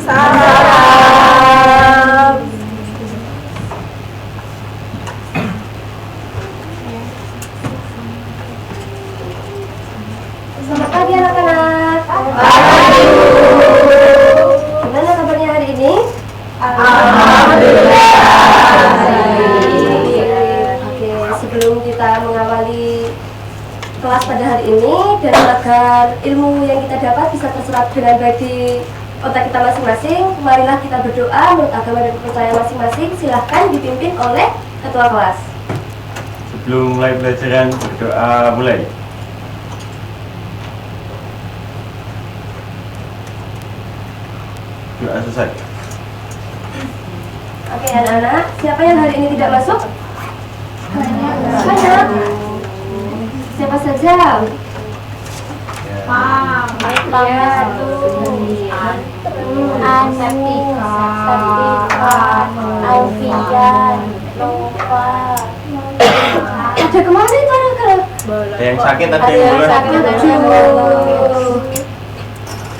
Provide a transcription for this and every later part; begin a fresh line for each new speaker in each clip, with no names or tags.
Waalaikumsalam.
Selamat pagi anak-anak. Gimana kabarnya hari ini?
Alhamdulillah.
Oke, sebelum kita mengawali kelas pada hari ini dan agar ilmu yang kita dapat bisa terserap dengan baik di otak kita masing-masing, marilah kita berdoa menurut agama dan kepercayaan masing-masing. Silahkan dipimpin oleh ketua kelas.
Sebelum mulai pelajaran, berdoa mulai. Doa selesai.
Oke anak-anak, siapa yang hari ini tidak masuk? Banyak. Siapa saja?
Alfian, Nova.
Ada kemana itu anak-anak?
Ada yang sakit, ada
Ada
yang
yang
bulan.
sakit, ada yang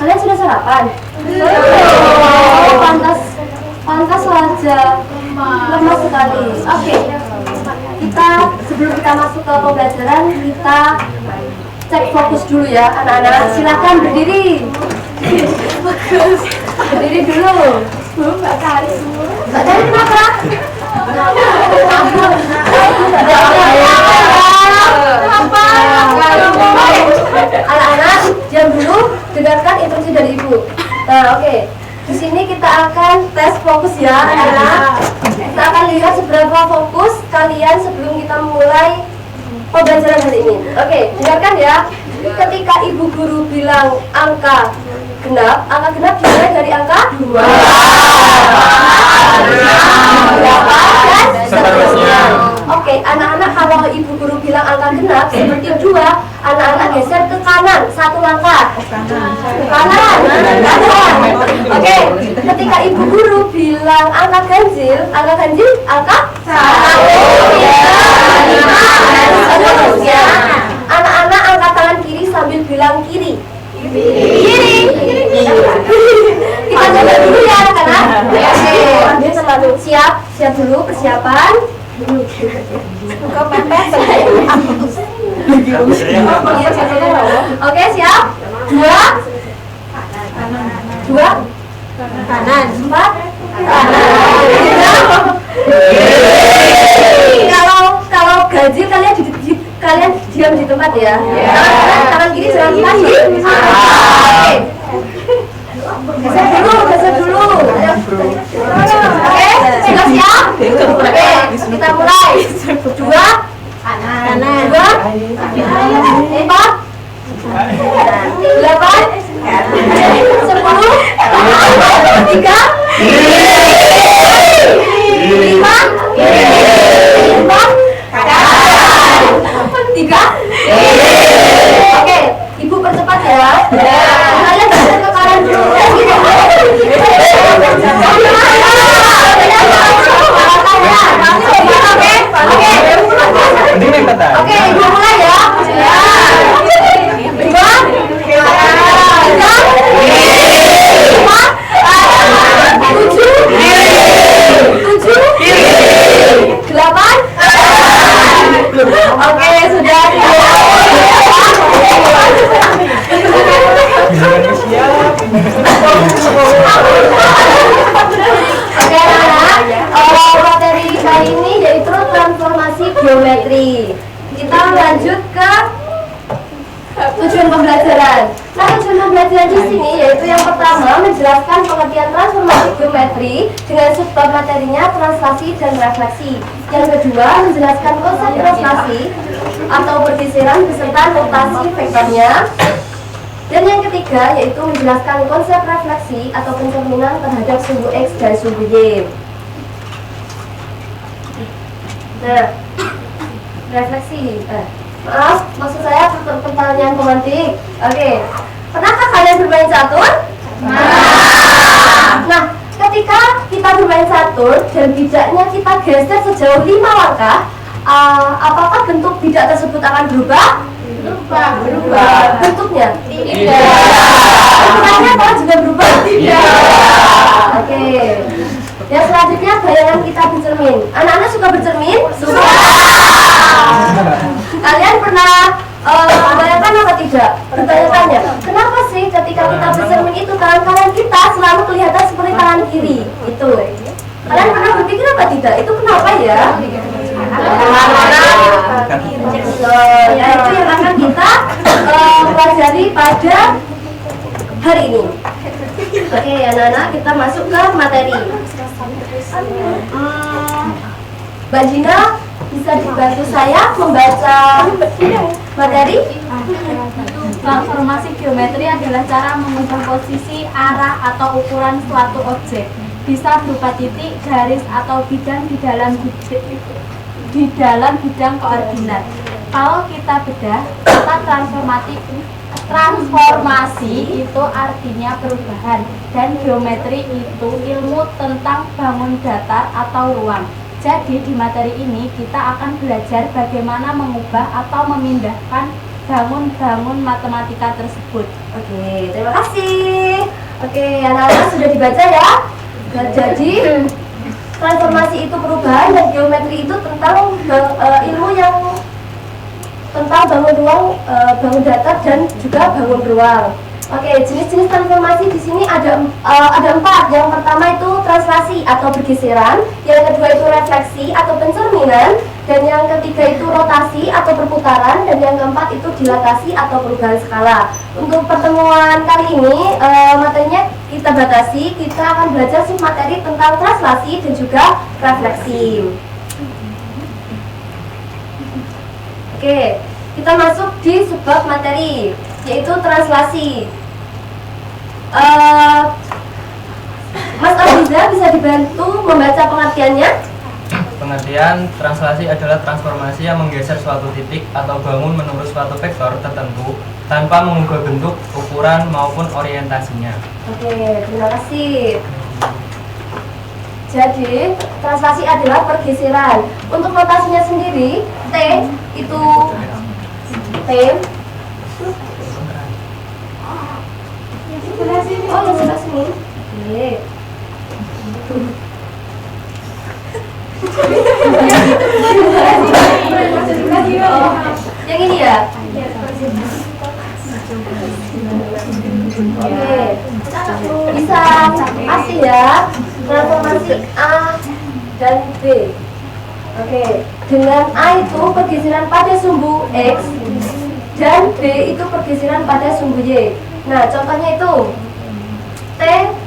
Kalian sudah sarapan? Oh, pantas saja. Lemas sekali. Oke. Sebelum kita masuk ke pembelajaran, kita cek fokus dulu ya, anak-anak. Silakan berdiri. Berdiri dulu. Mbak Cari kenapa? Anak-anak, diam dulu, dengarkan instruksi dari ibu. Nah, oke. Di sini kita akan tes fokus ya, anak-anak. Kita akan lihat seberapa fokus kalian sebelum kita mulai pembelajaran hari ini. Oke, dengarkan ya. Ketika ibu guru bilang angka genap dimulai dari angka 2, 8, dan seterusnya. Oke, anak-anak, kalau ibu guru bilang angka genap seperti 2, anak-anak geser ke kanan 1 langkah. Ke kanan. Oke, ketika ibu guru bilang angka ganjil angka 1, 2, 5, dan seterusnya. Anak-anak angkat tangan kiri sambil bilang kiri. Kiri. Kita coba dulu ya anak-anak. Oke, selalu siap dulu persiapan. Oke, siap. 2 kanan, 4 kanan. Kalau ganjil kalian diam di tempat ya. Tangan kiri jangan maju. Oke. Geser dulu. Oke, sudah siap? Oke, kita mulai. 2 kanan, 2 4 8 10 3 5 4 3. Oke, ibu percepat ya. Kalian geser ke kanan dulu. Oke, ibu mulai ya. 2 Oke, sudah. Oke, anak. Materi kali ini yaitu transformasi geometri. Kita lanjut ke tujuan pembelajaran. Nah, tujuan pembelajaran di sini yaitu yang pertama menjelaskan pengertian transformasi geometri dengan subbab materinya translasi dan refleksi. Yang kedua menjelaskan konsep translasi atau pergeseran beserta notasi vektornya. Dan yang ketiga yaitu menjelaskan konsep refleksi atau pencerminan terhadap sumbu X dan sumbu Y. Nah, refleksi. Maaf, maksud saya pertanyaan pemantik. Oke. Pernahkah kalian bermain catur? Nah, ketika kita bermain catur dan bijaknya kita geser sejauh 5 langkah, apakah bentuk bijak tersebut akan berubah? Berubah. Bentuknya? Tidak. Ukurannya apakah juga berubah? Tidak. Oke. Yang selanjutnya bayangan kita bercermin. Anak-anak suka bercermin? Suka. Kalian pernah membayangkan apa tidak? Bertanya-tanya, kenapa sih ketika kita bercermin itu tangan kanan kita selalu kelihatan seperti tangan kiri? Itu. Kalian pernah berpikir apa tidak? Itu kenapa ya? Ya itu yang akan kita pelajari pada hari ini. Oke, anak-anak, kita masuk ke materi. Mbak Gina, bisa dibantu saya membaca materi?
Transformasi geometri adalah cara mengubah posisi, arah, atau ukuran suatu objek. Bisa berupa titik, garis, atau bidang di dalam bidang koordinat. Kalau kita bedah, kata transformasi itu artinya perubahan, dan geometri itu ilmu tentang bangun datar atau ruang. Jadi di materi ini kita akan belajar bagaimana mengubah atau memindahkan bangun-bangun matematika tersebut.
Oke, terima kasih. Oke, anak-anak sudah dibaca ya. Jadi transformasi itu perubahan dan geometri itu tentang ilmu yang tentang bangun ruang, bangun datar dan juga bangun ruang. Oke, jenis-jenis transformasi di sini ada 4. Yang pertama itu translasi atau bergeseran, yang kedua itu refleksi atau pencerminan, dan yang ketiga itu rotasi atau perputaran, dan yang keempat itu dilatasi atau perubahan skala. Untuk pertemuan kali ini materinya kita batasi, kita akan belajar materi tentang translasi dan juga refleksi. Oke, kita masuk di subbab materi, yaitu translasi. Mas Abiza bisa dibantu membaca pengertiannya?
Pengertian translasi adalah transformasi yang menggeser suatu titik atau bangun menurut suatu vektor tertentu tanpa mengubah bentuk, ukuran, maupun orientasinya.
Oke, terima kasih. Jadi, translasi adalah pergeseran. Untuk notasinya sendiri, T itu T. Oh, yang sebelah sini. Oke. Yang ini ya? Oke. Bisa kasih ya transformasi A dan B. Oke. Dengan A itu pergeseran pada sumbu X dan B itu pergeseran pada sumbu Y. Nah, contohnya itu T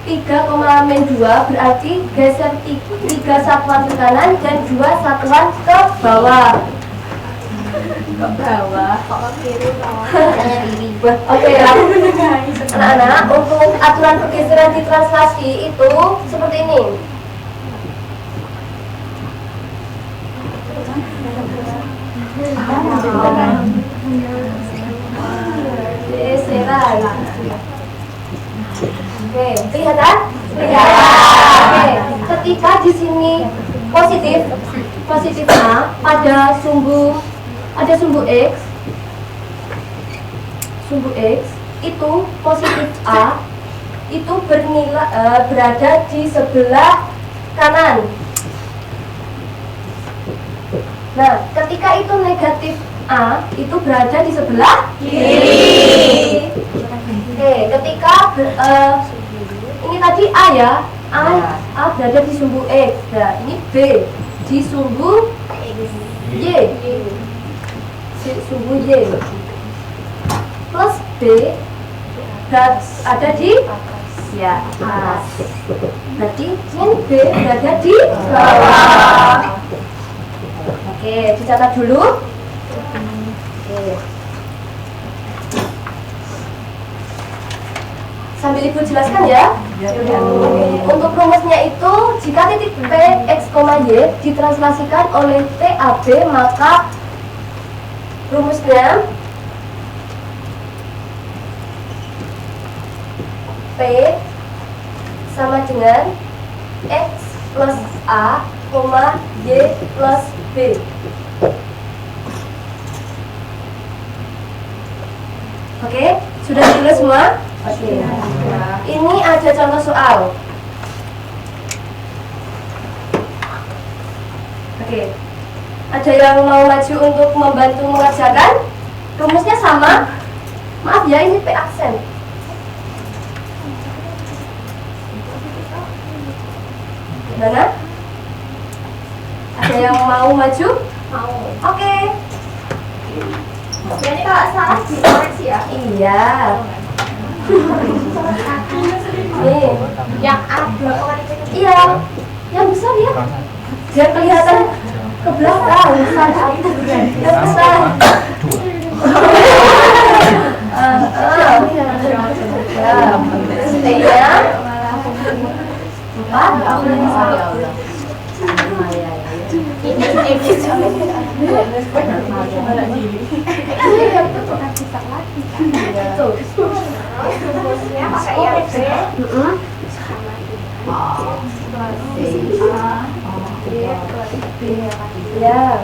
3,-2 berarti geser 3 satuan ke kanan dan 2 satuan ke bawah. Ke bawah, kok ke kiri? Oke, anak-anak, untuk aturan pergeseran di translasi itu seperti ini. Geseran. Oke, kelihatan? Kelihatan. Oke, ketika di sini positif A pada sumbu X itu positif A itu berada di sebelah kanan. Nah, ketika itu negatif A itu berada di sebelah kiri. Oke, ketika ini tadi A ya, A berada di sumbu X. Nah, ini B di sumbu Y. Sumbu Y plus B ada di atas. Berarti ini B berada di bawah. Oke, dicatat dulu. Oke. Sambil Ibu jelaskan ya. Untuk rumusnya itu, jika titik P, X, Y ditranslasikan oleh TAB, maka rumusnya P sama dengan X plus A, Y plus B. Oke, sudah ditulis semua? Oke. Ini ada contoh soal. Oke. Ada yang mau maju untuk membantu mengerjakan? Rumusnya sama. Maaf ya, ini P aksen. Mana? Ada yang mau maju?
Mau.
Oke.
Jadi kalau salah dikoreksi ya.
Iya. Nih.
Yang ada
Iya. Yang besar ya. Biar kelihatan ke belakang. Yang besar. Iya. Empat.
rumusnya pakai IRB.
Ya.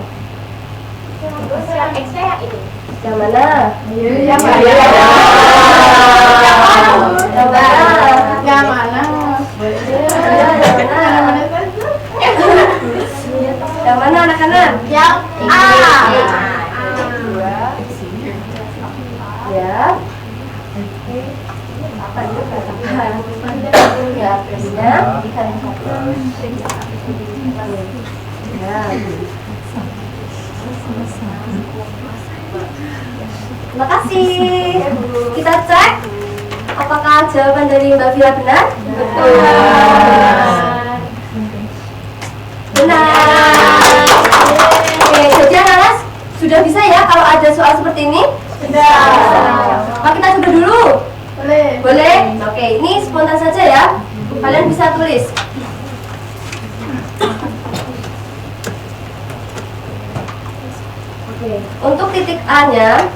Terus yang X-nya yang ini.
Yang mana?
Yang
mana? Yang mana?
Yang mana?
Yang mana anak-anak?
Yang A.
Ya. Apa itu kata? Ya, terusnya. Ya. Terima kasih. Kita cek apakah jawaban dari Mbak Vira benar? Betul. Benar. Oke, jadi anak-anak sudah bisa ya kalau ada soal seperti ini?
Sudah.
Mau kita coba dulu?
Boleh.
Boleh? Oke, ini spontan saja ya. Kalian bisa tulis. Oke, untuk titik A-nya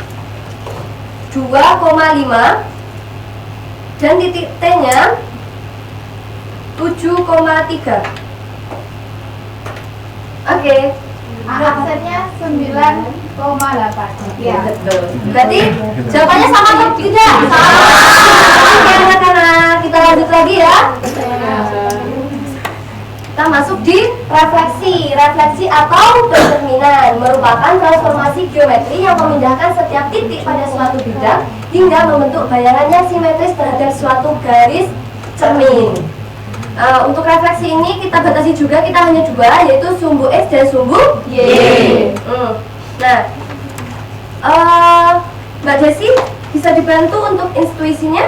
2,5 dan titik T-nya 7,3. Oke.
Aksennya 9,8.
Ya, betul. Berarti jawabannya sama atau tidak? Sama. Oke, anak-anak, kita lanjut lagi ya. Kita masuk di refleksi. Refleksi atau pencerminan merupakan transformasi geometri yang memindahkan setiap titik pada suatu bidang hingga membentuk bayangan yang simetris terhadap suatu garis cermin. Untuk refleksi ini kita batasi juga, kita hanya dua, yaitu sumbu X dan sumbu Y. Nah, Mbak Desi bisa dibantu untuk intuisinya?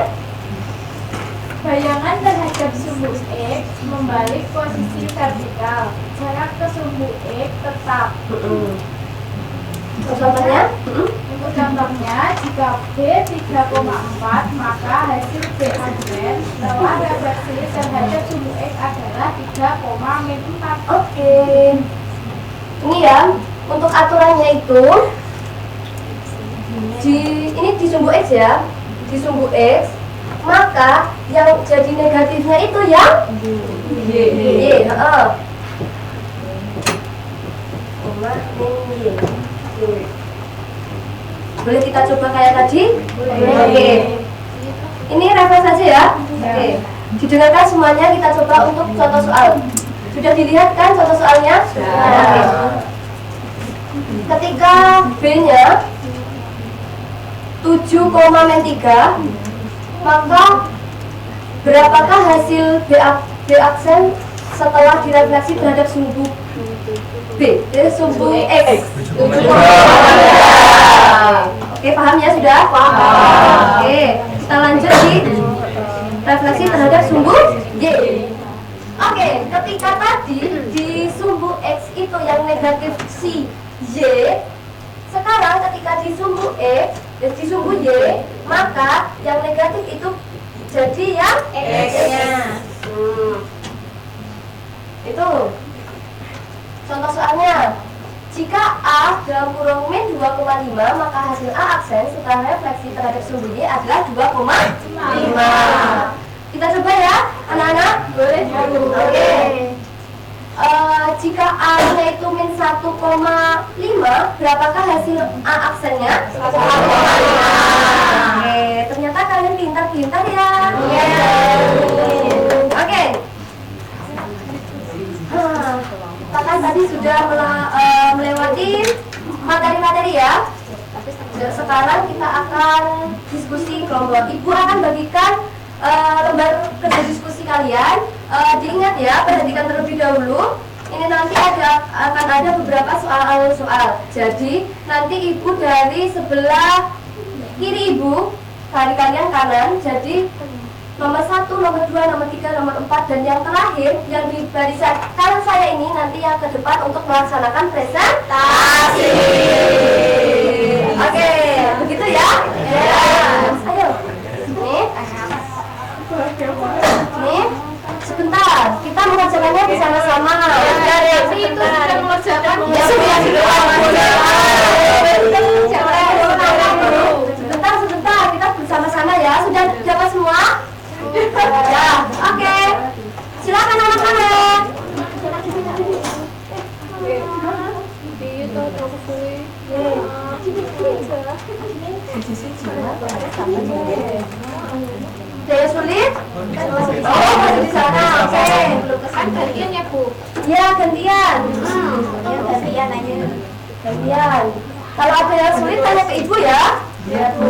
Bayangan terhadap sumbu X membalik posisi vertikal. Jarak ke sumbu X tetap.
Contohnya?
Untuk contohnya, jika B 3,4, maka hasil B aksen setelah refleksi terhadap sumbu X adalah 3,4.
Oke. Ini ya, untuk aturannya itu ini di sumbu X ya, di sumbu X, maka yang jadi negatifnya itu yang Y. Boleh kita coba kayak tadi? Oke. Ini refleks saja ya. Oke. Didengarkan semuanya, kita coba untuk contoh soal. Sudah dilihat kan contoh soalnya? Oke. Ketika B-nya 7,3, maka berapakah hasil B aksen setelah direfleksi terhadap sumbu B? Sumbu X. 7,3. Oke, paham ya sudah? Paham. Oke, kita lanjut di refleksi terhadap sumbu Y. Oke, ketika tadi di sumbu X itu yang negatif si Y, sekarang ketika di sumbu X, di sumbu Y, maka yang negatif itu jadi yang X-nya. Itu contoh soalnya. Jika A dalam kurung min 2,5, maka hasil A aksen setelah refleksi terhadap sumbu Y adalah 2,5. Kita coba ya, anak-anak.
Boleh.
Oke. Jika A-nya itu min 1,5, berapakah hasil A aksennya? 1,5. Oke, ternyata kalian pintar-pintar ya. Oke. Kita kan tadi sudah sudah melewati materi-materi ya. Sekarang kita akan diskusi kelompok. Ibu akan bagikan lembar kerja diskusi kalian. Diingat ya, perhatikan terlebih dahulu. Ini nanti akan ada beberapa soal. Jadi nanti ibu dari sebelah kiri ibu, dari kalian kanan. Jadi nomor 1, nomor 2, nomor 3, nomor 4, dan yang terakhir yang di barisan kanan saya ini nanti yang ke depan untuk melaksanakan presentasi. Oke, begitu ya? Ya. Ayo. Nih, sebentar. Kita mengerjakannya bersama-sama.
Tapi itu sudah mengerjakan.
Ya sudah. Sebentar. Kita bersama-sama ya. Sudah dapat semua? Ya, oke. Silakan anak-anak. Saya sulit? Oh, masih di sana. Oke.
Kan gantian ya Bu.
Ya, gantian.
Gantian aja.
Gantian. Kalau ada yang sulit tanya ke ibu ya. Ya, Bu.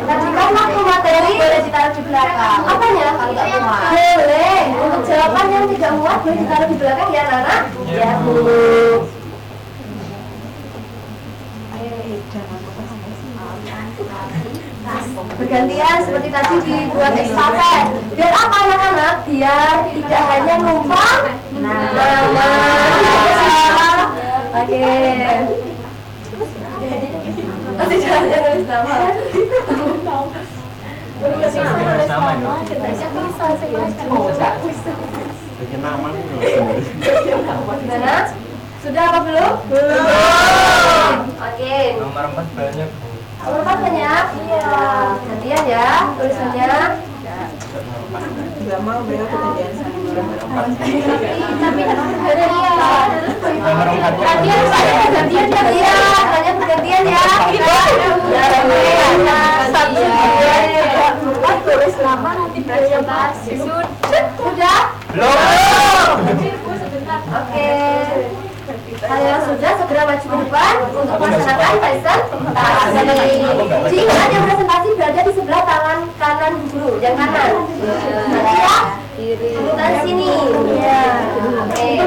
Tadi kan waktu materi boleh ditaruh di belakang. Apanya? Boleh. Untuk jawaban yang tidak muat boleh ditaruh di belakang ya, Nana? Ya, Bu. Bergantian seperti tadi dibuat estafet. Biar apa anak-anak? Biar tidak hanya numpang nama. Oke. Tidak hanya nulis nama.
Sama ya.
Bikin nama
Gimana? Sudah apa belum? Belum. Oke.
Nomor 4 banyak Bu.
Nomor 4 banyak? Iya. Gantian ya tulisannya.
Gak mau mereka kejadian
Tapi gantian.
Nomor 4
Gantian ya. Tanya bergantian ya.
Tulis nama nanti presentasi.
Sudah?
Belum.
Oke. Kalian sudah segera maju ke depan untuk melaksanakan presentasi. Diingat yang presentasi berada di sebelah tangan kanan guru, yang kanan. Nanti ya, urutan sini. Ya. Oke.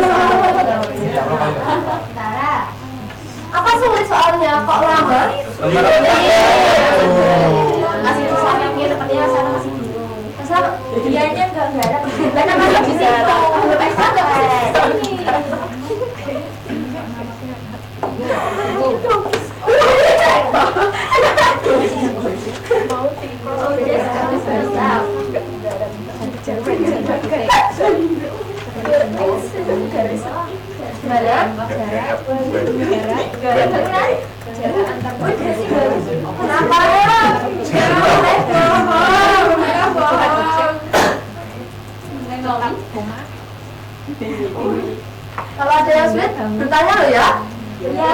Apa sulit soalnya? Kok lama?
Nomor 4.
Masih susah mikir, sepertinya sana masih bingung.
Kesana?
Dianya enggak ada.
Karena masih bisa. Kenapa ya? Kalau ada yang sulit, bertanya loh ya. Iya.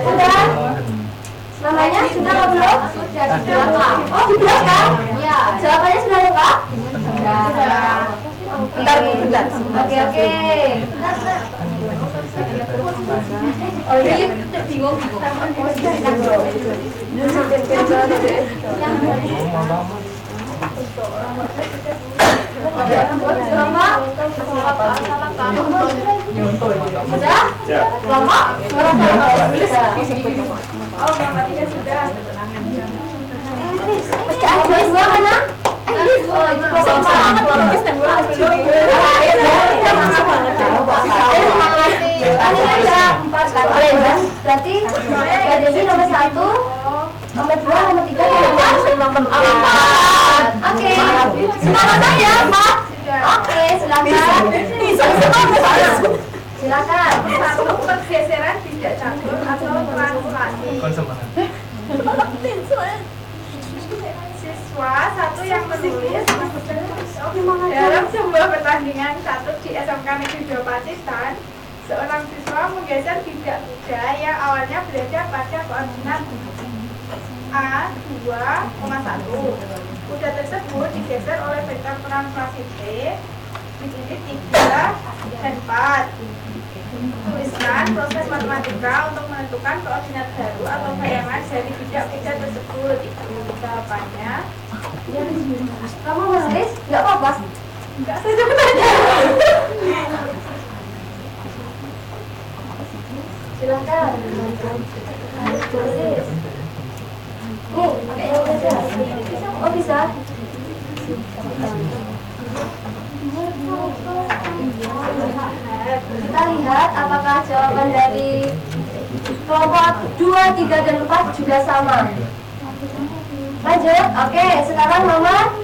Sudah? Namanya sudah apa belum? Sudah. Oh, di belakang? Iya. Jawabannya sudah lengkap? Sudah. Bentar. Oke. Oh, ini bingung. Sudah? Lama?
Oh, Mama tidak sudah.
Tulis semua mana? Oh, itu berarti jadi nomor 1, nomor 2, nomor 3, nomor 4. Oke, semangat aja, Pak. Oke, silakan. Silakan.
Satu, pergeseran tidak catur atau translasi.
Konsumen.
Siswa satu yang menulis dalam sebuah pertandingan catur di SMK Negeri 2 Pacitan Seorang siswa menggeser bidak kuda yang awalnya berada pada koordinat A 2,1. Kuda tersebut digeser oleh vektor translasi T di sini 3 dan 4. Tuliskan proses matematika untuk menentukan koordinat baru atau bayangan dari bidak kuda tersebut. Itu jawabannya.
Kamu menulis? Nggak apa-apa.
Enggak, saya cepet aja.
Silakan. Tulis. Nih, pakai yang aja. Oh bisa. Kita lihat apakah jawaban dari kelompok 2, 3, dan 4 juga sama. Lanjut, oke, sekarang nomor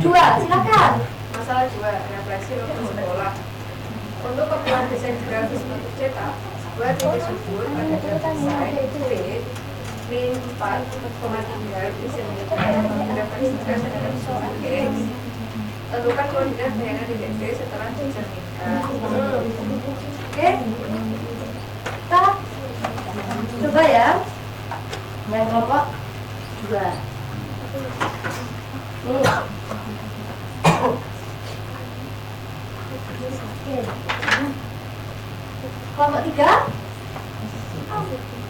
2, silakan.
Masalah 2, refleksi waktu sekolah. Untuk keperluan desain grafis bentuk cetak, buat titik subur pada desain B min 4,3 cm refleksi gas adalah soal X. Tentukan koordinat bayangan titik B setelah dicerminkan.
Oke, kita coba ya. Yang kelompok 2. Nih. Kelompok 3.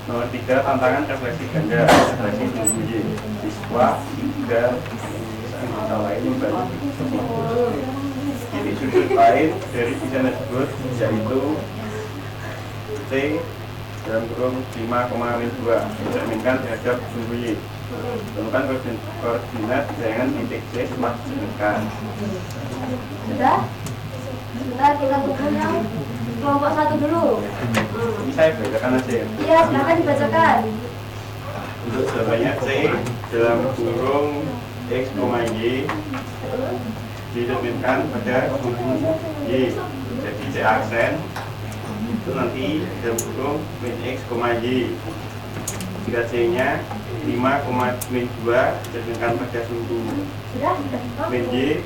Nomor 3, tantangan refleksi ganda, refleksi tumbuh Y. Siswa 3 anggota lain membagi titik sudut lain dari desain tersebut, yaitu C dalam kurung 5,2 dicerminkan terhadap tumbuh Y. Tentukan koordinat bayangan titik C setelah dicerminkan.
Sudah? Sebentar kita tunggu yang kelompok 1 dulu.
Ini saya bacakan aja ya.
Iya, silakan dibacakan.
Untuk jawabannya C dalam kurung X, Y dicerminkan pada tumbuh Y. Jadi C aksen itu nanti dalam kurung min X, Y. Jika C-nya 5,2 dicerminkan pada sumbu
Sudah?
min Y,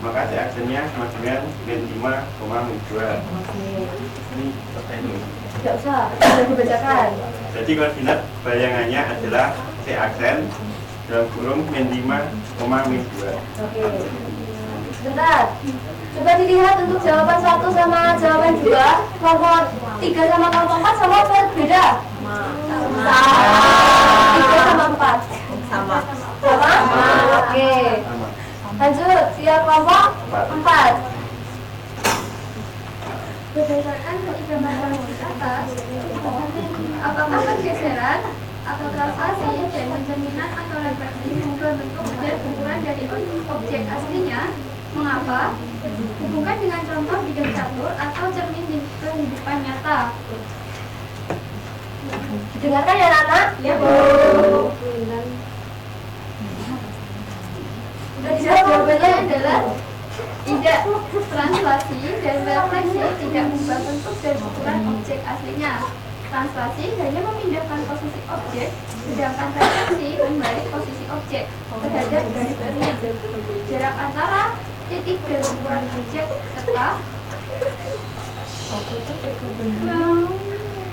maka C aksennya sama dengan min 5,2. Ini selesai dulu.
Tidak usah, sudah dibacakan.
Jadi koordinat bayangannya adalah C aksen dalam kurung min 5,2.
Oke. Sebentar. Coba dilihat untuk jawaban 1 sama jawaban 2. Kelompok 3 sama kelompok 4 sama apa beda? Sama. 3 sama 4. Sama. Sama? Oke.
Sama.
Lanjut, via kelompok 4.
Berdasarkan gambaran di atas, apakah pergeseran atau translasi dan pencerminan atau refleksi mengubah bentuk dan ukuran dari objek aslinya? Mengapa? Hubungkan dengan contoh bidang catur atau cermin di kehidupan nyata.
Dengarkan ya anak?
Ya, jawabannya adalah tidak. Translasi dan refleksi tidak mengubah bentuk dan ukuran objek aslinya. Translasi hanya memindahkan posisi objek, sedangkan refleksi membalik posisi objek terhadap garis-garis. Jarak antara titik dan ukuran objek serta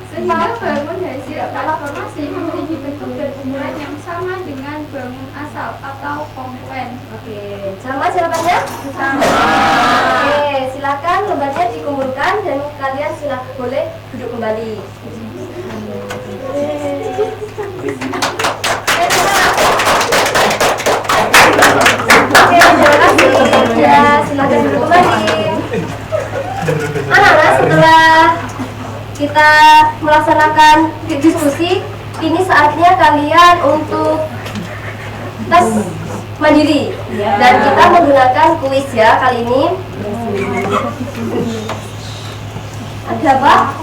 sehingga bangun hasil transformasi memiliki bentuk dan ukuran yang sama dengan bangun asal atau komponen.
Oke, sama jawabannya? Sama. Oke, silakan lembarnya dikumpulkan dan kalian boleh duduk kembali. Oke, terima kasih. Ya, silakan duduk kembali. Anak-anak, setelah kita melaksanakan diskusi, ini saatnya kalian untuk tes mandiri dan kita menggunakan kuis ya kali ini. Ada apa?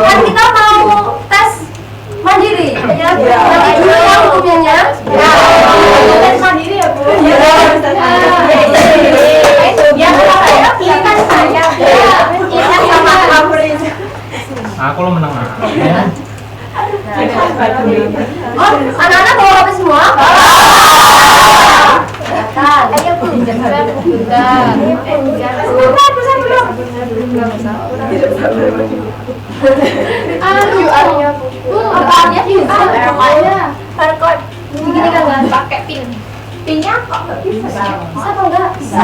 Kan kita mau tes mandiri ya. Nanti dulu ya hukumnya. Tes mandiri ya Bu. Ya saya pilihkan saya. Kita sama Amri.
Aku lo menang.
Oh, anak-anak bawa kopi semua? Gini kan nggak pakai pin. Pinnya kok nggak bisa? Bisa atau enggak? Bisa.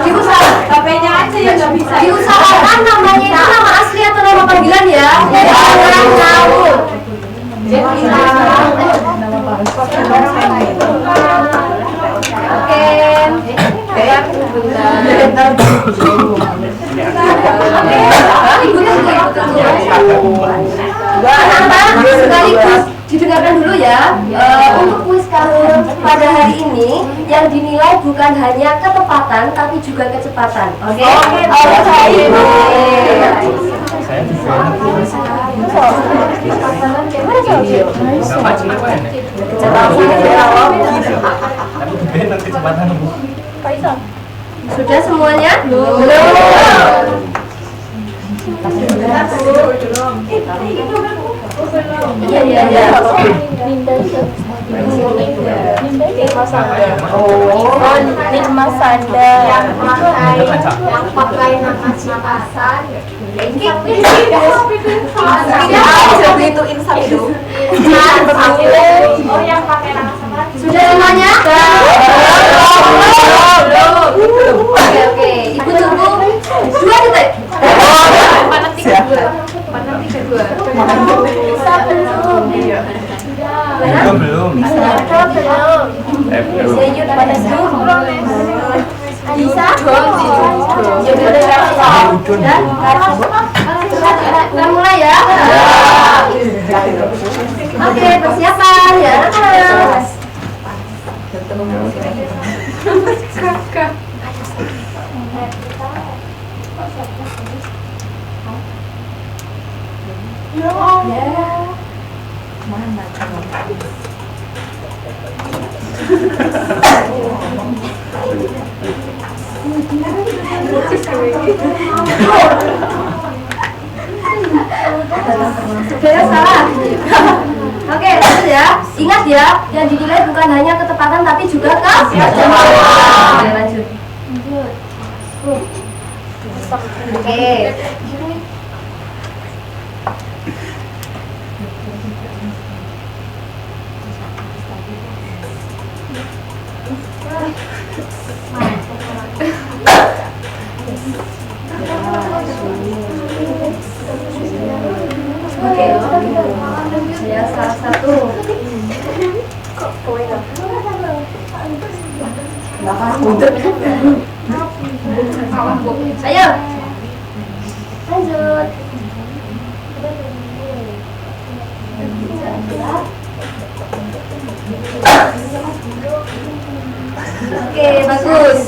Diusahakan. HP-nya aja yang nggak bisa. Diusahakan namanya itu nama asli atau nama panggilan ya? Jangan ngawur. Oke. Anak-anak sekaligus didengarkan dulu ya. Untuk kuis kamu pada hari ini yang dinilai bukan hanya ketepatan tapi juga kecepatan. Oke? Baik.
Saya juga sama juga enak. Tapi benar kecepatan Bu.
Sudah semuanya? Belum. Iya.
Nirma Sanda
yang pakai nafas-nafasan. Oh, yang pakai nafas-nafasan.
Sudah semuanya? Belum. Oke. Ibu tunggu 2 detik. Bisa belum?
Belum.
Bisa yuk pada dulu. Bisa? Kita mulai ya. Oke, persiapan ya anak-anak. Sudah salah. Oke, lanjut ya. Ingat ya, yang dinilai bukan hanya ketepatan tapi juga kecepatan. Oke, lanjut. Oke. Oke, ya salah satu. Ayo, lanjut. Oke, bagus.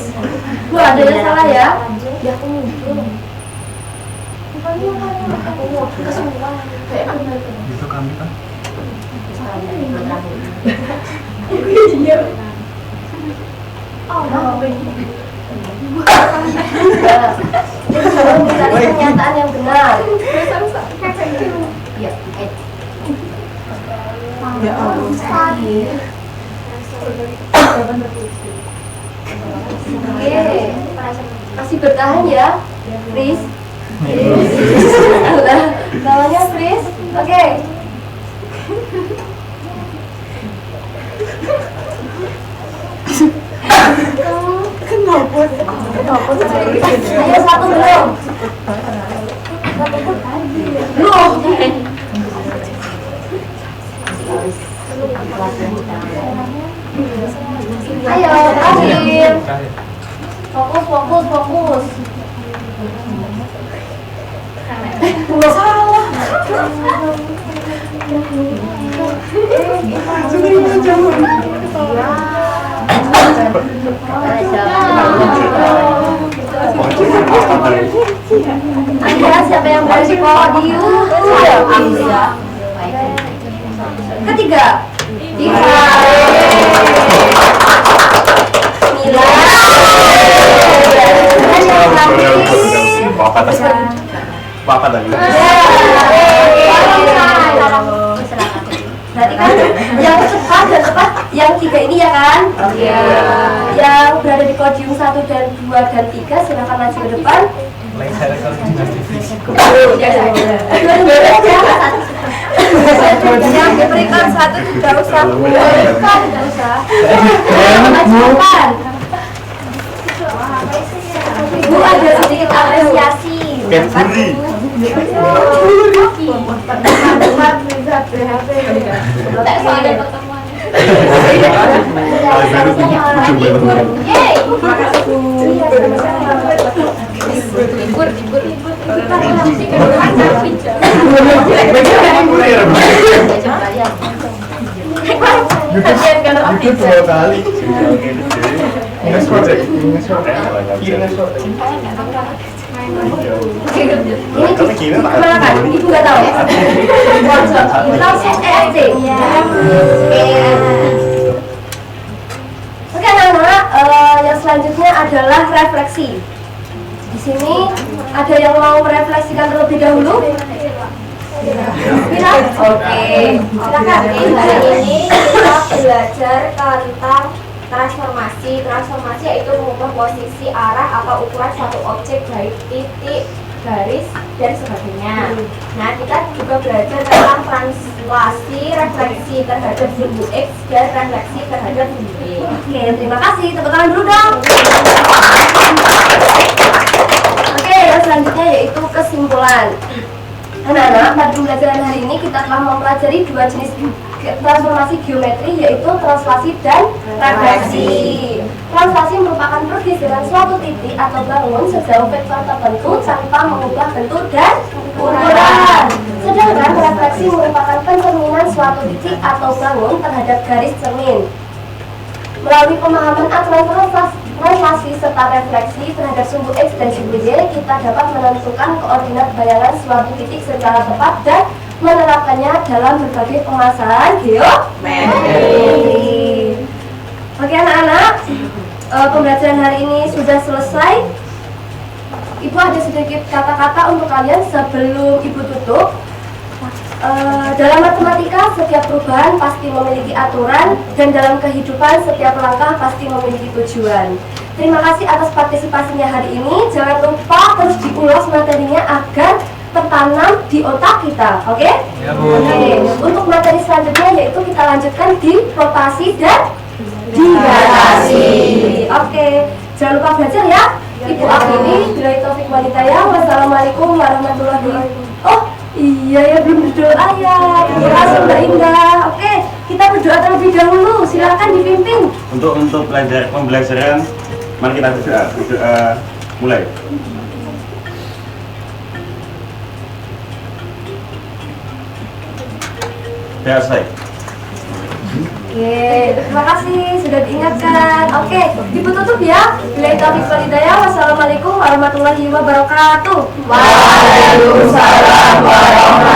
Bu, ada yang salah ya?
Itu kami kan.
Mencari pernyataan yang benar. Ya Oke, masih bertahan ya, Fris. Namanya Fris. Oke. Ayo satu belum. Belum. Ayo, terakhir. Fokus. Salah. Anda siapa yang berani podium? Ketiga.
Papa tadi.
Berarti kan yang cepat dan tepat yang 3 ini ya kan?
Iya.
Yang berada di podium 1 dan 2 dan 3 silakan maju ke depan.
Lengser koordinat divisi.
Yang diberikan 1 tidak usah. Tidak usah. Ibu ada sedikit apresiasi.
Cadbury.
Tak soalnya pertemuan.
Itu 2 kali.
Ini gimana kan? Ibu nggak tahu. Langsung EFC. Oke anak-anak, yang selanjutnya adalah refleksi. Di sini ada yang mau merefleksikan terlebih dahulu? Mira? Oke. Silakan.
Hari ini kita belajar tentang transformasi. Transformasi yaitu mengubah posisi, arah atau ukuran suatu objek baik titik, garis dan sebagainya. Nah, kita juga belajar tentang translasi, refleksi terhadap sumbu X dan refleksi terhadap sumbu Y.
Oke, terima kasih. Tepuk tangan dulu dong. Oke, yang selanjutnya yaitu kesimpulan. Anak-anak, pada pembelajaran hari ini kita telah mempelajari 2 jenis transformasi geometri, yaitu translasi dan refleksi. Translasi merupakan pergeseran suatu titik atau bangun sejauh vektor tertentu tanpa mengubah bentuk dan ukuran. Sedangkan refleksi merupakan pencerminan suatu titik atau bangun terhadap garis cermin. Melalui pemahaman aturan translasi serta refleksi terhadap sumbu X dan sumbu Y, kita dapat menentukan koordinat bayangan suatu titik secara tepat dan menerapkannya dalam berbagai pemasaran geometri. Oke anak-anak, pembelajaran hari ini sudah selesai. Ibu ada sedikit kata-kata untuk kalian sebelum ibu tutup. Dalam matematika, setiap perubahan pasti memiliki aturan, dan dalam kehidupan setiap langkah pasti memiliki tujuan. Terima kasih atas partisipasinya hari ini. Jangan lupa terus diulas materinya agar tertanam di otak kita, oke?
Ya, Bu.
Oke. Untuk materi selanjutnya yaitu kita lanjutkan di rotasi dan dilatasi. Oke, jangan lupa belajar ya. Ibu akhiri, billahi taufik walhidayah. Wassalamualaikum warahmatullahi wabarakatuh. Oh iya ya, belum berdoa ya. Terima kasih Mbak Indah. Oke, kita berdoa terlebih dahulu. Silakan dipimpin.
Untuk pembelajaran, mari kita berdoa. Berdoa mulai. Ya, selesai.
Oke, terima kasih sudah diingatkan. Oke, ibu tutup ya. Billahi taufik walhidayah. Wassalamualaikum warahmatullahi wabarakatuh.
Waalaikumsalam warahmatullahi